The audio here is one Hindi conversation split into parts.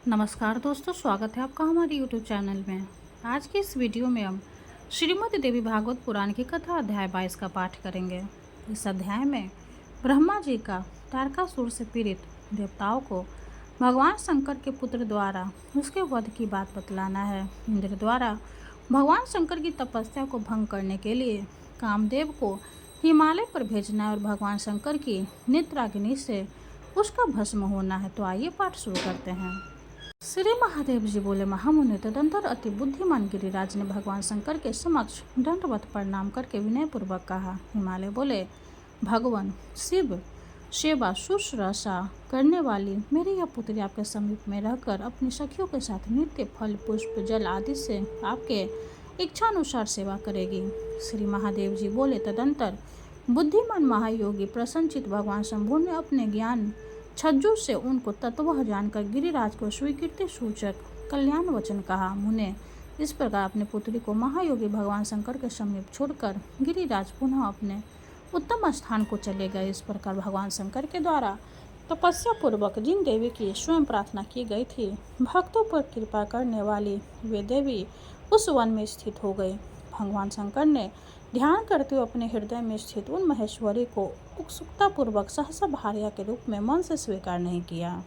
नमस्कार दोस्तों, स्वागत है आपका हमारे YouTube चैनल में। आज की इस वीडियो में हम श्रीमद् देवी भागवत पुराण की कथा अध्याय 22 का पाठ करेंगे। इस अध्याय में ब्रह्मा जी का तारकासुर से पीड़ित देवताओं को भगवान शंकर के पुत्र द्वारा उसके वध की बात बतलाना है। इंद्र द्वारा भगवान शंकर की तपस्या को भंग करने के लिए कामदेव को हिमालय पर भेजना है और भगवान शंकर की नेत्राग्नि से उसका भस्म होना है। तो आइए पाठ शुरू करते हैं। श्री महादेव जी बोले, महामुनि, तदंतर अति बुद्धिमान गिरिराज ने भगवान शंकर के समक्ष दंडवत प्रणाम करके विनय पूर्वक कहा। हिमालय बोले, भगवान शिव सेवा शुश्रूषा करने वाली मेरी यह पुत्री आपके समीप में रहकर अपनी सखियों के साथ नित्य फल पुष्प जल आदि से आपके इच्छा अनुसार सेवा करेगी। श्री महादेव जी बोले, तदंतर बुद्धिमान महायोगी प्रसन्नचित भगवान शंभु ने अपने ज्ञान छज्जू से उनको तत्व जानकर गिरिराज को स्वीकृति सूचक कल्याण वचन कहा। मुने इस प्रकार अपनी पुत्री को महायोगी भगवान शंकर के समीप छोड़कर गिरिराज पुनः अपने उत्तम स्थान को चले गए। इस प्रकार भगवान शंकर के द्वारा तपस्या पूर्वक जिन देवी की स्वयं प्रार्थना की गई थी, भक्तों पर कृपा करने वाली वे देवी उस वन में स्थित हो गई। भगवान शंकर ने ध्यान करते हुए अपने हृदय में स्थित उन महेश्वरी को उत्सुकतापूर्वक सहसा भार्या के रूप में मन से स्वीकार नहीं किया।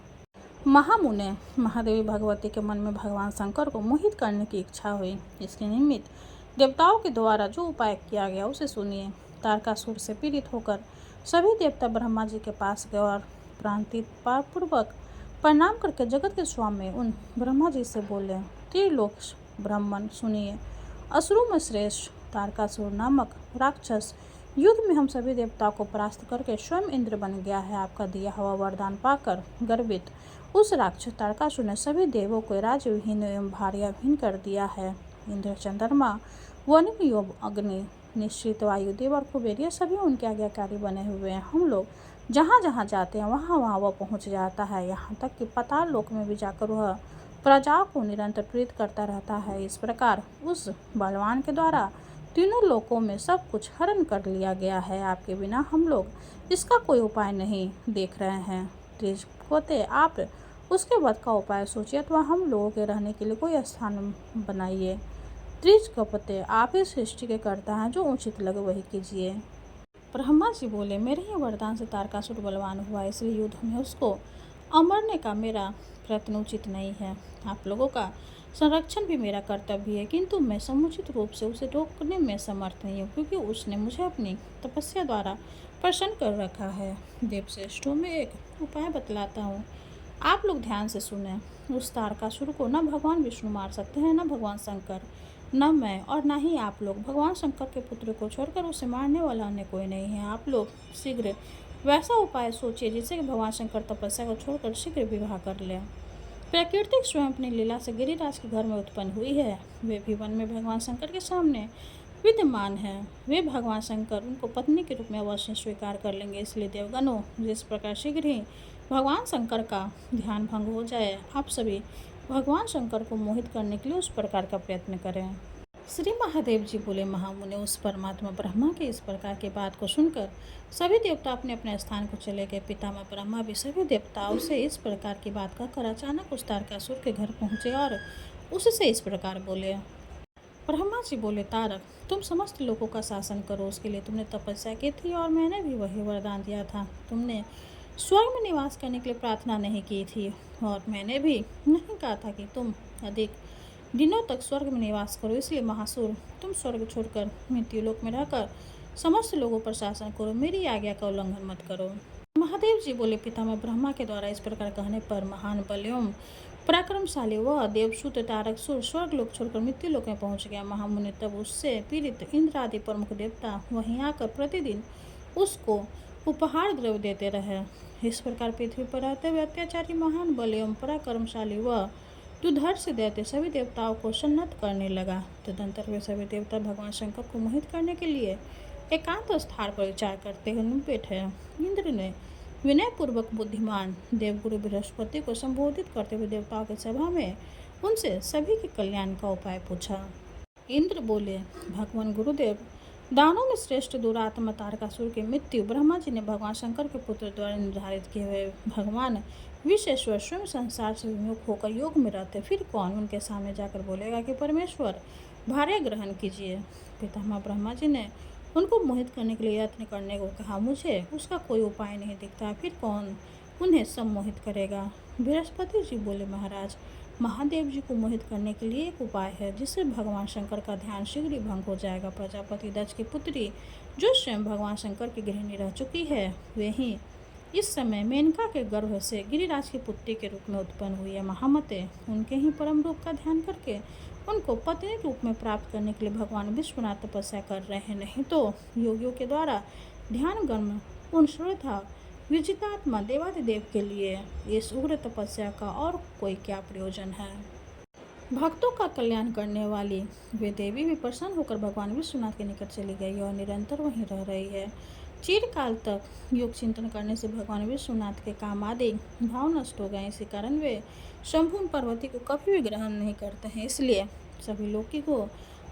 महामुने, महादेवी भगवती के मन में भगवान शंकर को मोहित करने की इच्छा हुई। इसके निमित्त देवताओं के द्वारा जो उपाय किया गया उसे सुनिए। तारकासुर से पीड़ित होकर सभी देवता ब्रह्मा जी के पास गए और प्रांतिपूर्वक प्रणाम करके जगत के स्वामी उन ब्रह्मा जी से बोले, त्रिलोक ब्राह्मण सुनिए, असुरों में श्रेष्ठ तारकासुर नामक राक्षस युद्ध में हम सभी देवताओं को परास्त करके स्वयं इंद्र बन गया है। आपका दिया हुआ वरदान पाकर गर्वित उस राक्षस तारकासुर ने सभी देवों को राज्यविहीन एवं भार्याविहीन कर दिया है। इंद्र, चंद्रमा, वरुण, योग, अग्नि, निश्चित, वायुदेव और कुबेर ये सभी उनके आज्ञाकारी बने हुए हैं। हम लोग जहाँ जहाँ जाते हैं वहाँ वहाँ वह पहुँच जाता है। यहाँ तक कि पाताल लोक में भी जाकर वह प्रजा को निरंतर प्रेरित करता रहता है। इस प्रकार उस बलवान के द्वारा तीनों लोकों में सब कुछ हरण कर लिया गया है। आपके बिना हम लोग इसका कोई उपाय नहीं देख रहे हैं। त्रिजगपते, आप उसके वध का उपाय सोचिए अथवा हम लोगों के रहने के लिए कोई स्थान बनाइए। त्रिजगपते, आप इस सृष्टि के कर्ता हैं, जो उचित लगे वही कीजिए। ब्रह्मा जी बोले, मेरे ही वरदान से तारकासुर बलवान हुआ, इसलिए युद्ध में उसको अमरने का मेरा प्रयत्न उचित नहीं है। आप लोगों का संरक्षण भी मेरा कर्तव्य है, किंतु मैं समुचित रूप से उसे रोकने में समर्थ नहीं हूँ, क्योंकि उसने मुझे अपनी तपस्या द्वारा प्रसन्न कर रखा है। देवश्रेष्ठों में एक उपाय बतलाता हूँ, आप लोग ध्यान से सुने। उस तारकासुर को न भगवान विष्णु मार सकते हैं, न भगवान शंकर, न मैं और न ही आप लोग। भगवान शंकर के पुत्र को छोड़कर उसे मारने वाला अन्य कोई नहीं है। आप लोग शीघ्र वैसा उपाय सोचिए जिससे कि भगवान शंकर तपस्या को छोड़कर शीघ्र विवाह कर ले। प्रकृति स्वयं अपनी लीला से गिरिराज के घर में उत्पन्न हुई है। वे भी वन में भगवान शंकर के सामने विद्यमान है। वे भगवान शंकर उनको पत्नी के रूप में अवश्य स्वीकार कर लेंगे। इसलिए देवगणों, जिस प्रकार शीघ्र ही भगवान शंकर का ध्यान भंग हो जाए, आप सभी भगवान शंकर को मोहित करने के लिए उस प्रकार का प्रयत्न करें। श्री महादेव जी बोले, महामुने, उस परमात्मा ब्रह्मा के इस प्रकार की बात को सुनकर सभी देवता अपने अपने स्थान को चले गए। पितामह ब्रह्मा भी सभी देवताओं से इस प्रकार की बात कहकर अचानक उस तारकासुर के घर पहुँचे और उससे इस प्रकार बोले। ब्रह्मा जी बोले, तारक, तुम समस्त लोगों का शासन करो, उसके लिए तुमने तपस्या की थी और मैंने भी वही वरदान दिया था। तुमने स्वर्ग में निवास करने के लिए प्रार्थना नहीं की थी और मैंने भी नहीं कहा था कि तुम अधिक दिनों तक स्वर्ग में निवास करो। इसलिए महासुर, तुम स्वर्ग छोड़कर मृत्युलोक में रहकर समस्त लोगों पर शासन करो, मेरी आज्ञा का उल्लंघन मत करो। महादेव जी बोले, पितामह ब्रह्मा के द्वारा इस प्रकार कहने पर महान बल एवं पराक्रमशाली वह देवसुत तारकासुर स्वर्ग लोक छोड़कर मृत्युलोक में पहुंच गया। महामुनि, तब उससे पीड़ित इंद्र आदि प्रमुख देवता वहीं आकर प्रतिदिन उसको उपहार द्रव्य देते रहे। इस प्रकार पृथ्वी पर रहते हुए अत्याचारी महान बल एवं पराक्रमशाली वह दुर्धर्ष दैत्य सभी देवताओं को सन्नत करने लगा। तदंतर वे सभी देवता भगवान शंकर को मोहित करने के लिए एकांत स्थान पर विचार करते हुए बैठे। इंद्र ने विनय पूर्वक बुद्धिमान देवगुरु बृहस्पति को संबोधित करते हुए देवताओं की सभा में उनसे सभी के कल्याण का उपाय पूछा। इंद्र बोले, भगवान गुरुदेव, दानों में श्रेष्ठ दुरात्मा तारकासुर की मृत्यु ब्रह्मा जी ने भगवान शंकर के पुत्र द्वारा निर्धारित किए हुए। भगवान विश्वेश्वर स्वयं संसार से विमुख होकर योग में रहते, फिर कौन उनके सामने जाकर बोलेगा कि परमेश्वर भार्य ग्रहण कीजिए। पितामह ब्रह्मा जी ने उनको मोहित करने के लिए यत्न करने को कहा, मुझे उसका कोई उपाय नहीं दिखता, फिर कौन उन्हें सम्मोहित करेगा। बृहस्पति जी बोले, महाराज, महादेव जी को मोहित करने के लिए एक उपाय है, जिससे भगवान शंकर का ध्यान शीघ्र ही भंग हो जाएगा। प्रजापति दक्ष की पुत्री, जो स्वयं भगवान शंकर की गृहिणी रह चुकी है, वे ही इस समय मेनका के गर्भ से गिरिराज की पुत्री के रूप में उत्पन्न हुई है। महामते, उनके ही परम रूप का ध्यान करके उनको पत्नी रूप में प्राप्त करने के लिए भगवान विश्वनाथ तपस्या कर रहे हैं, नहीं तो योगियों के द्वारा ध्यान गम्य उन श्रद्धा विजितात्मा देवादिदेव के लिए इस उग्र तपस्या का और कोई क्या प्रयोजन है। भक्तों का कल्याण करने वाली वे देवी भी प्रसन्न होकर भगवान विश्वनाथ के निकट चली गई और निरंतर वहीं रह रही है। चिरकाल तक योग चिंतन करने से भगवान विश्वनाथ के काम आदि भाव नष्ट हो गए। इसी कारण वे शंभु पार्वती को कभी भी ग्रहण नहीं करते हैं। इसलिए सभी लोकी को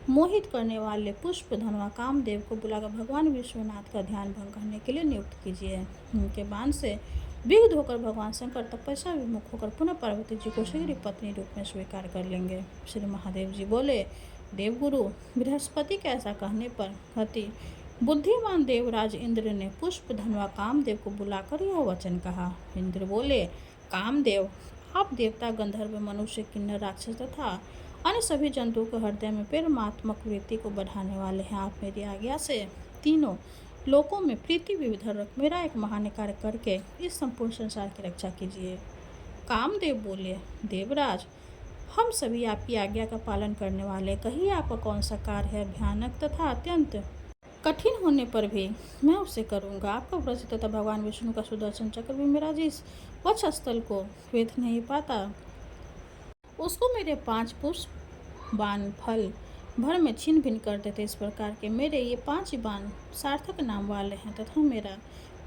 मोहित करने वाले पुष्प धनवा कामदेव को बुलाकर भगवान विश्वनाथ का ध्यान भंग करने के लिए नियुक्त कीजिए। उनके बाण से विग्ध होकर भगवान शंकर तपस्या विमुख होकर पुनः पार्वती जी को शीघ्र पत्नी रूप में स्वीकार कर लेंगे। श्री महादेव जी बोले, देवगुरु बृहस्पति के ऐसा कहने पर अति बुद्धिमान देवराज इंद्र ने पुष्प धनवा कामदेव को बुलाकर यह वचन कहा। इंद्र बोले, कामदेव, आप देवता, गंधर्व, मनुष्य, किन्नर, राक्षस तथा अन्य सभी जंतुओं के हृदय में परमात्मक वृत्ति को बढ़ाने वाले हैं। आप मेरी आज्ञा से तीनों लोकों में प्रीति विविधर रख मेरा एक महान कार्य करके इस संपूर्ण संसार की रक्षा कीजिए। कामदेव बोले, देवराज, हम सभी आपकी आज्ञा का पालन करने वाले, कहिए आपका कौन सा कार्य है। भयानक तथा अत्यंत कठिन होने पर भी मैं उसे करूंगा। आपका व्रज तथा भगवान विष्णु का सुदर्शन चक्र भी मेरा जिस वक्षस्थल को वेद नहीं पाता, उसको मेरे 5 पुष्प बाण फल भर में छीन भिन्न कर देते। इस प्रकार के मेरे ये 5 बाण सार्थक नाम वाले हैं तथा मेरा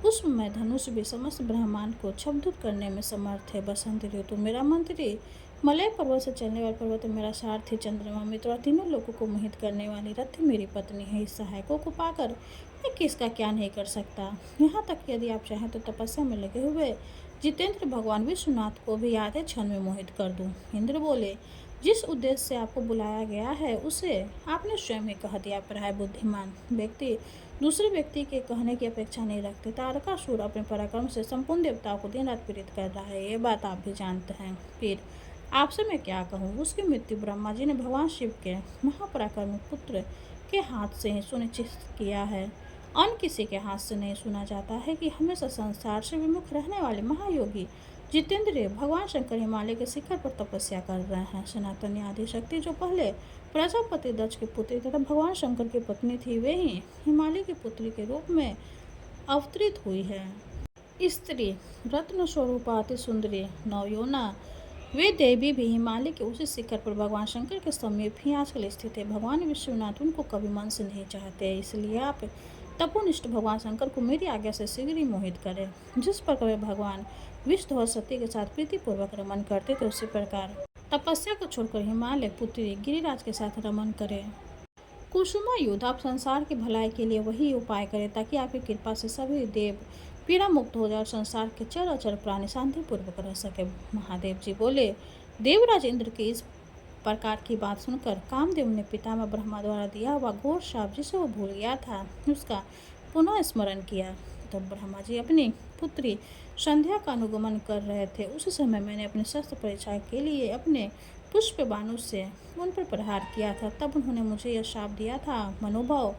पुष्पमय धनुष भी समस्त ब्रह्मांड को छब्दुत करने में समर्थ है। बसंत ऋतु मेरा मंत्री, मलय पर्वत से चलने वाले पर्वत मेरा सारथी, चंद्रमा मित्र और तीनों लोगों को मोहित करने वाली रथी मेरी पत्नी है। इस सहायकों को पाकर मैं किसका क्या नहीं कर सकता। यहाँ तक यदि आप चाहें तो तपस्या में लगे हुए जितेंद्र भगवान विश्वनाथ को भी आधे क्षण में मोहित कर दूं। इंद्र बोले, जिस उद्देश्य से आपको बुलाया गया है उसे आपने स्वयं ही कह दिया। प्राय बुद्धिमान व्यक्ति दूसरे व्यक्ति के कहने की अपेक्षा नहीं रखते। तारकासुर अपने पराक्रम से संपूर्ण देवताओं को दिन रात पीड़ित कर रहा है, ये बात आप भी जानते हैं। फिर आपसे मैं क्या कहूँ। उसकी मृत्यु ब्रह्मा जी ने भगवान शिव के महापराक्रमी पुत्र के हाथ से ही सुनिश्चित किया है। अन्य किसी के हाथ से नहीं सुना जाता है कि हमेशा संसार से विमुख रहने वाले महायोगी जितेंद्र भगवान शंकर हिमालय के शिखर पर तपस्या कर रहे हैं। सनातनी आदि शक्ति जो पहले प्रजापति दक्ष की पुत्री तथा भगवान शंकर की पत्नी थी, वे ही हिमालय की पुत्री के रूप में अवतरित हुई है। स्त्री रत्न स्वरूपा अति सुंदरी नवयोना वे देवी भी हिमालय के उसी शिखर पर भगवान शंकर के समीप ही आजकल स्थित है। भगवान विश्वनाथ उनको कभी मन से नहीं चाहते, इसलिए आप तपोनिष्ठ भगवान शंकर को मेरी आज्ञा से शीघ्र ही मोहित करें। जिस प्रकार भगवान विष्णु और सती के साथ प्रीतिपूर्वक रमन करते थे, उसी प्रकार तपस्या को छोड़कर हिमालय पुत्री गिरिराज के साथ रमन करें। कुसुमा युद्ध, आप संसार की भलाई के लिए वही उपाय करें ताकि आपकी कृपा से सभी देव पीड़ा मुक्त हो जाए और संसार के चर अचर प्राणी शांतिपूर्वक रह सके। महादेव जी बोले, देवराज इंद्र की इस प्रकार की बात सुनकर कामदेव ने पितामह ब्रह्मा द्वारा दिया हुआ घोर शाप, जिसे वो भूल गया था, उसका पुनः स्मरण किया। तब ब्रह्मा जी अपनी पुत्री संध्या का अनुगमन कर रहे थे। उस समय मैंने अपने शस्त्र परीक्षा के लिए अपने पुष्प बाणों से उन पर प्रहार किया था। तब उन्होंने मुझे यह शाप दिया था, मनोभाव,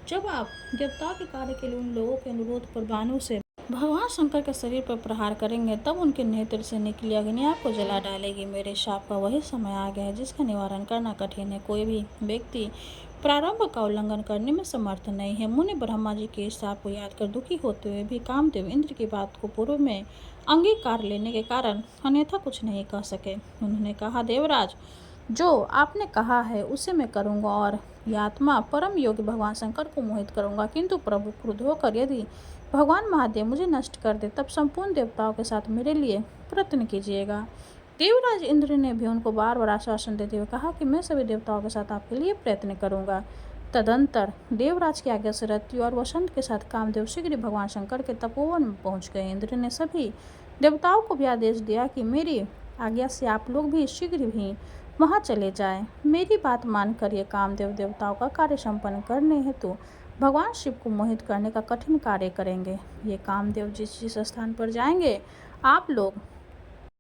जब आप देवताओं के कार्य के लिए उन लोगों के अनुरोध पर बाणों से भगवान शंकर के शरीर पर प्रहार करेंगे, तब उनके नेत्र से निकली अग्नि आपको जला डालेगी। मेरे शाप का वही समय आ गया है जिसका निवारण करना कठिन है। कोई भी व्यक्ति प्रारंभ का उल्लंघन करने में समर्थ नहीं है। मुनि ब्रह्मा जी के शाप को याद कर दुखी होते हुए भी कामदेव इंद्र की बात को पूर्व में अंगीकार लेने के कारण अन्यथा कुछ नहीं कह सके। उन्होंने कहा, देवराज, जो आपने कहा है उसे मैं करूँगा और आत्मा परम योगी भगवान शंकर को मोहित करूँगा। किंतु प्रभु क्रुद्ध होकर यदि भगवान महादेव मुझे नष्ट कर दे, तब संपूर्ण देवताओं के साथ मेरे लिए प्रयत्न कीजिएगा। देवराज इंद्र ने भी उनको बार बार आश्वासन देते हुए कहा कि मैं सभी देवताओं के साथ आपके लिए प्रयत्न करूंगा। तदंतर देवराज की आज्ञा से रति और वसंत के साथ कामदेव शीघ्र भगवान शंकर के तपोवन में पहुंच गए। इंद्र ने सभी देवताओं को भी आदेश दिया कि मेरी आज्ञा से आप लोग भी शीघ्र ही वहां चले जाएं। मेरी बात मानकर ये कामदेव देवताओं का कार्य संपन्न करने हेतु भगवान शिव को मोहित करने का कठिन कार्य करेंगे। ये कामदेव जिस जिस स्थान पर जाएंगे आप लोग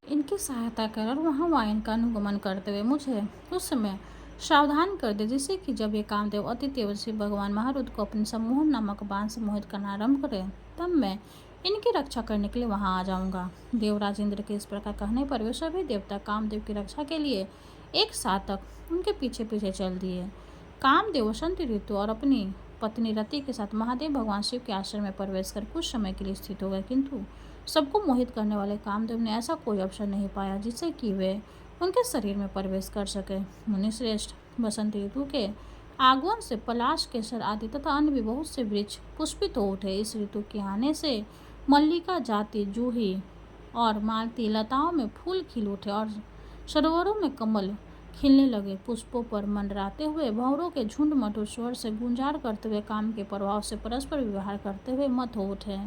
इनकी सहायता कर और वहाँ इनका अनुगमन करते हुए मुझे उस समय सावधान कर दे, जिससे कि जब ये कामदेव अति तेजस्वी भगवान महारुद्र को अपने सम्मोहन नामक बाण से मोहित करना आरंभ करें, तब मैं इनकी रक्षा करने के लिए वहां आ जाऊंगा। देवराज इंद्र के इस प्रकार कहने पर वे सभी देवता कामदेव की रक्षा के लिए एक साथ तक उनके पीछे पीछे चल दिए। कामदेव वसंत ऋतु और अपनी पत्नी रति के साथ महादेव भगवान शिव के आश्रम में प्रवेश कर कुछ समय के लिए स्थित हो गए, किंतु सबको मोहित करने वाले कामदेव ने ऐसा कोई अवसर नहीं पाया जिससे कि वे उनके शरीर में प्रवेश कर सके। मुनिश्रेष्ठ, बसंत ऋतु के आगमन से पलाश, केसर आदि तथा अन्य भी बहुत से वृक्ष पुष्पित हो उठे। इस ऋतु के आने से मल्लिका, जाति, जूही और मालती लताओं में फूल खिल उठे और सरोवरों में कमल खिलने लगे। पुष्पों पर मंडराते हुए भंवरों के झुंड मधुर स्वर से गुंजार करते हुए काम के प्रभाव से परस्पर व्यवहार करते हुए मत हो उठे।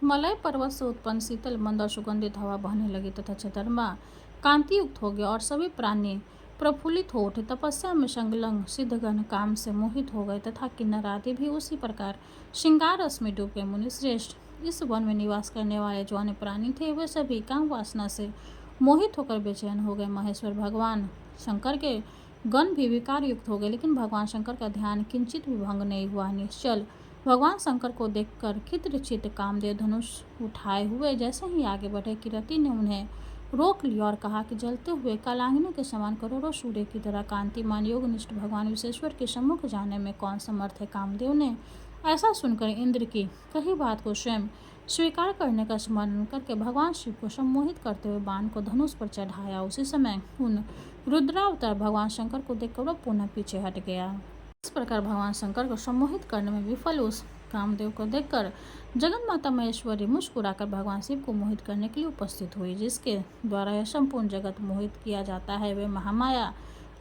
मलय पर्वत से उत्पन्न शीतल मंद और सुगंधित हवा बहने लगी तथा चंद्रमा कांति युक्त हो गया और सभी प्राणी प्रफुल्लित हो उठे। तपस्या में संलग्न सिद्धगण काम से मोहित हो गए तथा किन्नर आदि भी उसी प्रकार श्रृंगार रस में डूब गए। मुनिश्रेष्ठ, इस वन में निवास करने वाले जो अन्य प्राणी थे वे सभी काम वासना से मोहित होकर बेचैन हो गए। महेश्वर भगवान शंकर के गण भी विकार युक्त हो गए, लेकिन भगवान शंकर का ध्यान किंचित भी भंग नहीं हुआ। निश्चल भगवान शंकर को देखकर खित्रचित कामदेव धनुष उठाए हुए जैसे ही आगे बढ़े कि रति ने उन्हें रोक लिया और कहा कि जलते हुए कालांगिनी के समान करोड़ों सूर्य की तरह कांतिमान योगनिष्ठ भगवान विश्वेश्वर के सम्मुख जाने में कौन समर्थ है। कामदेव ने ऐसा सुनकर इंद्र की कही बात को स्वयं स्वीकार करने का स्मरण करके भगवान शिव को सम्मोहित करते हुए बाण को धनुष पर चढ़ाया। उसी समय उन रुद्रावतार भगवान शंकर को देखकर वह पुनः पीछे हट गया। इस प्रकार भगवान शंकर को सम्मोहित करने में विफल उस कामदेव को देखकर जगन माता महेश्वरी मुस्कुराकर भगवान शिव को मोहित करने के लिए उपस्थित हुई। जिसके द्वारा यह संपूर्ण जगत मोहित किया जाता है, वे महामाया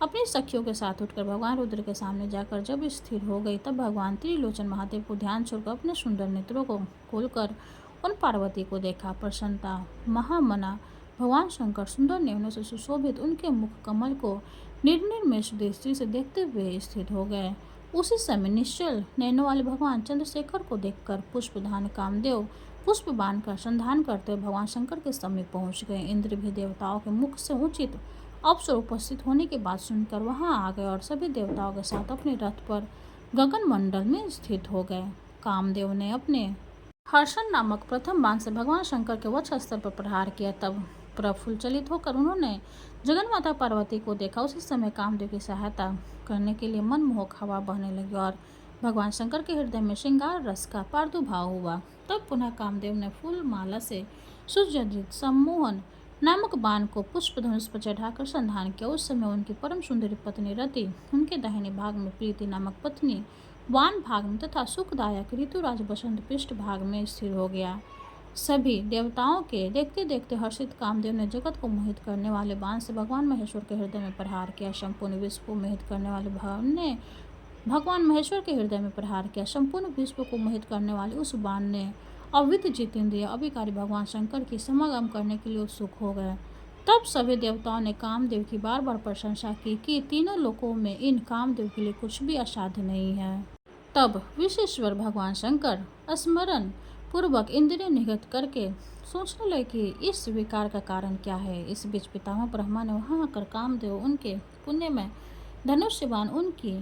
अपनी सखियों के साथ उठकर भगवान रुद्र के सामने जाकर जब स्थिर हो गई, तब भगवान त्रिलोचन महादेव को ध्यान छोड़कर अपने सुंदर नेत्रों को खोलकर उन पार्वती को देखा। प्रसन्नता महामना भगवान शंकर सुंदर नयनों से सुशोभित उनके मुख कमल को निर्निमेष दृष्टि से देखते हुए स्थित हो गए। उसी समय निश्चल नयनों वाले भगवान चंद्रशेखर को देखकर पुष्पधान कामदेव पुष्प बाण का संधान करते हुए भगवान शंकर के समीप पहुंच गए। इंद्र भी देवताओं के मुख से उचित अवसर उपस्थित होने की बात सुनकर वहां आ गए और सभी देवताओं के साथ अपने रथ पर गगन मंडल में स्थित हो गए। कामदेव ने अपने हर्षण नामक प्रथम बाण से भगवान शंकर के वक्षस्थल पर प्रहार किया। तब प्रफुल्लित होकर उन्होंने जगन माता पार्वती को देखा। उसी समय कामदेव की सहायता करने के लिए मनमोहक हवा बहने लगी और भगवान शंकर के हृदय में श्रृंगार रस का प्रादुर्भाव हुआ। तब पुनः कामदेव ने फूल माला से सुसज्जित सम्मोहन नामक बाण को पुष्प धनुष पर चढ़ाकर संधान किया। उस समय उनकी परम सुंदरी पत्नी रति उनके दाहिने भाग में प्रीति नामक पत्नी वान भाग में तथा सुखदायक ऋतुराज बसंत पृष्ठ भाग में स्थिर हो गया। सभी देवताओं के देखते देखते हर्षित कामदेव ने जगत को मोहित करने वाले बाण से भगवान महेश्वर के हृदय में प्रहार किया। संपूर्ण विश्व को मोहित करने वाले बाण ने भगवान महेश्वर के हृदय में प्रहार किया। संपूर्ण विश्व को मोहित करने वाले उस बाण ने अविद्य जितेंद्रिय अभिकारी भगवान शंकर की समागम करने के लिए उत्सुक हो गए। तब सभी देवताओं ने कामदेव की बार बार प्रशंसा की कि तीनों लोकों में इन कामदेव के लिए कुछ भी असाध्य नहीं है। तब विश्वेश्वर भगवान शंकर स्मरण पूर्वक इंद्रिय निगत करके सोचने लगे कि इस विकार का कारण क्या है। इस बीच पितामह ब्रह्मा ने वहां आकर कामदेव उनके पुण्य में धनुष्य बाण उनकी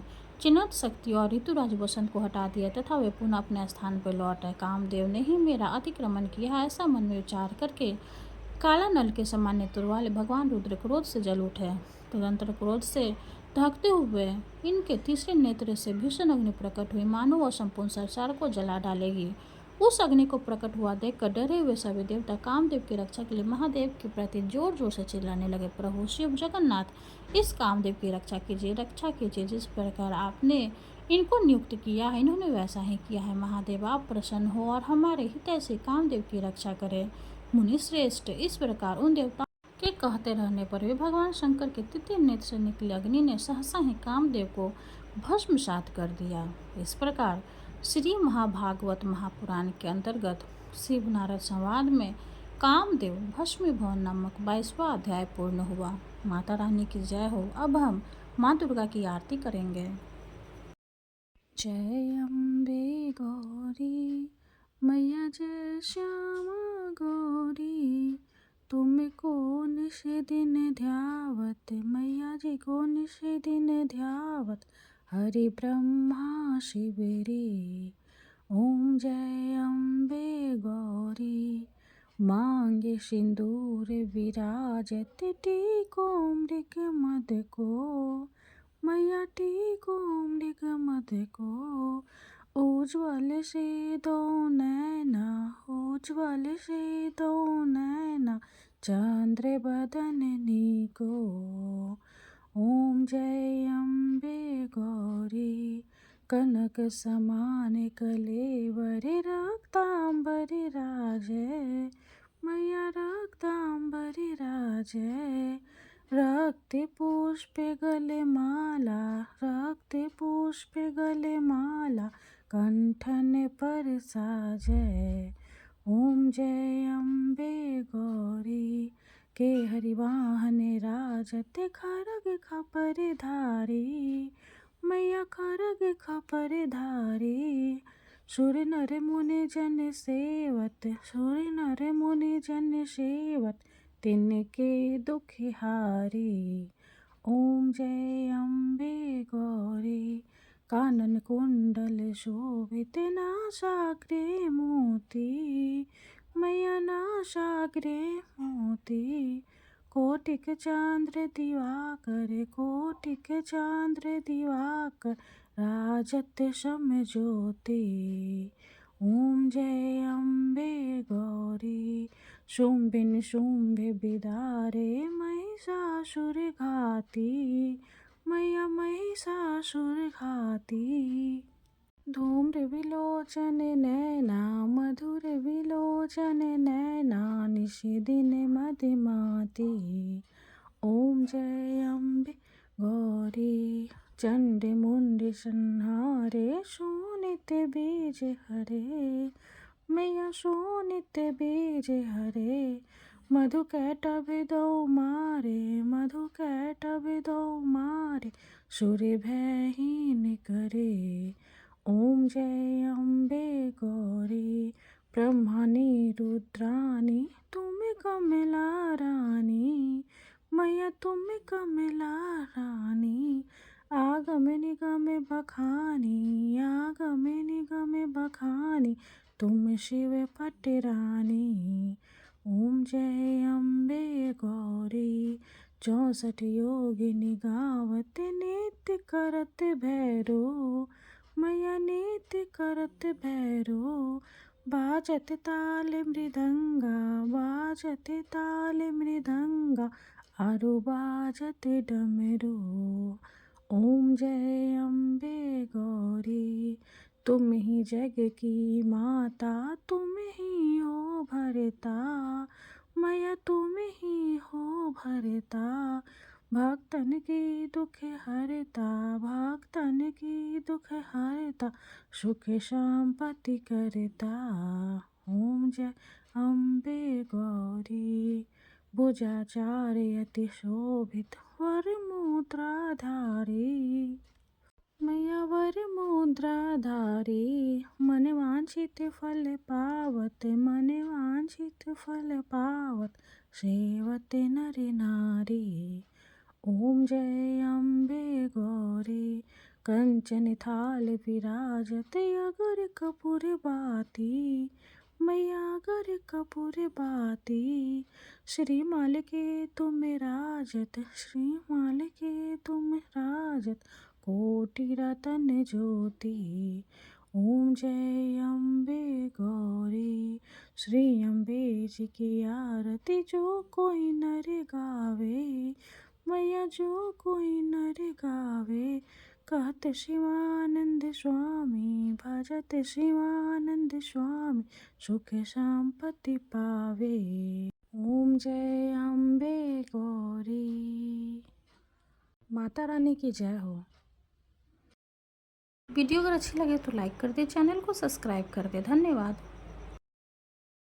चिन्हत शक्ति और ऋतुराज बसंत को हटा दिया तथा वे पुनः अपने स्थान पर लौट आए। कामदेव ने ही मेरा अतिक्रमण किया, ऐसा मन में विचार करके काला नल के समान नेत्र वाले भगवान रुद्र क्रोध से जल उठे। तदंतर क्रोध से दहकते हुए इनके तीसरे नेत्र से भीषण अग्नि प्रकट हुई, मानो वह संपूर्ण संसार को जला डालेगी। उस अग्नि को प्रकट हुआ देखकर डरे हुए सभी देवता कामदेव की रक्षा के लिए महादेव के प्रति जोर जोर से चिल्लाने लगे, प्रभु शिव जगन्नाथ, इस कामदेव की रक्षा कीजिए। जिस प्रकार आपने इनको नियुक्त किया है इन्होंने वैसा ही किया है। महादेव आप प्रसन्न हो और हमारे हितैषी कामदेव की रक्षा करें। मुनि श्रेष्ठ, इस प्रकार उन देवताओं के कहते रहने पर भी भगवान शंकर के तृतीय नेत्र से निकली अग्नि ने सहसा ही कामदेव को भस्मसात कर दिया। इस प्रकार श्री महाभागवत महापुराण के अंतर्गत शिव नारद संवाद में कामदेव भस्मीभवन नामक 22वां अध्याय पूर्ण हुआ। माता रानी की जय हो। अब हम माँ दुर्गा की आरती करेंगे। जय अम्बे गौरी मैया जय श्यामा गौरी, तुमको निश दिन ध्यावत मैया जी को निश दिन ध्यावत, हरि ब्रह्मा शिवरी। ओम जय अम्बे गौरी, मांगे सिंदूर विराजत, टीको मृग मद को मैया टीको मृग मद को, उज्ज्वल से दो नैना उज्ज्वल से दो नैना, चंद्र बदननी को। ओम जय अम्बे गौरी, कनक समान कलेवर, रक्तांबर राजय मैया रक्तांबर राजय, रक्त पुष्प गले माला रक्त पुष्प गले माला, कंठन पर साजय। ओम जय अम्बे गौरी, के हरिवाहन राजत, खरग खपर धारी मैया खरग खपर धारी, सुर नर मुनि जन सेवत सुर नर मुनि जन सेवत, तिनके दुख हारी। ओम जय अम्बे गौरी, कानन कुंडल शोभित, नासाग्रे मोती मैया नासाग्रे मोती, कोटिक चांद्र दिवाकर कोटिक चांद्र दिवाकर, राजत सम ज्योति। ओम जय अम्बे गौरी, शुंभ निशुंभ बिदारे महिषासुर घाती मैया महिषासुर घाती, धूम्र विलोचन नैना मधुर विलोचन नैना, निश दिन मदिमाती। ओम जय अम्बे गौरी, चंड मुंड संहारे, शोणित बीज हरे मैया शोणित बीज हरे, मधु कैटभ दो मारे मधु कैटभ दो मारे, सुर भयहीन करे। ओम जय अम्बे गौरी, ब्रह्मानी रुद्रानी तुम कमला रानी मैया तुम कमला रानी, आगम निगम बखानी आगम निगम बखानी, तुम शिव पटरानी। ओम जय अम्बे गौरी, 64 योगिनी गावत, नित्य करत भैरो मैया नित्य करत भैरो, बाजत ताल मृदंगा बाजत ताल मृदंगा, आरु बाजत डमरू। ओम जय अम्बे गौरी, तुम ही जग की माता तुम ही हो भरता मैया तुम ही हो भरता, भक्तन की दुख हरता भक्तन की दुख हरता, सुख संपत्ति करता। ओम जय अम्बे गौरी, भुजाचार्य अति शोभित, वर मुद्राधारी मैया वर मुद्राधारी, मन वांछित फल पावत मन वांछित फल पावत, सेवत नर नारी। ओम जय अम्बे गौरी, कंचन थाल विराजत, अगर कपूर बाती मैया अगर कपूर बाती, श्रीमाल के तुम राजत श्रीमाल के तुम राजत, कोटि रतन ज्योति। ओम जय अम्बे गौरी, श्री अम्बे जी की आरती जो कोई नर गावे मैया जो कोई नर गावे, कहत शिवानंद स्वामी भजत शिवानंद स्वामी, सुख संपत्ति पावे। ओम जय अम्बे गौरी। माता रानी की जय हो। वीडियो अगर अच्छी लगे तो लाइक कर दे, चैनल को सब्सक्राइब कर दे। धन्यवाद।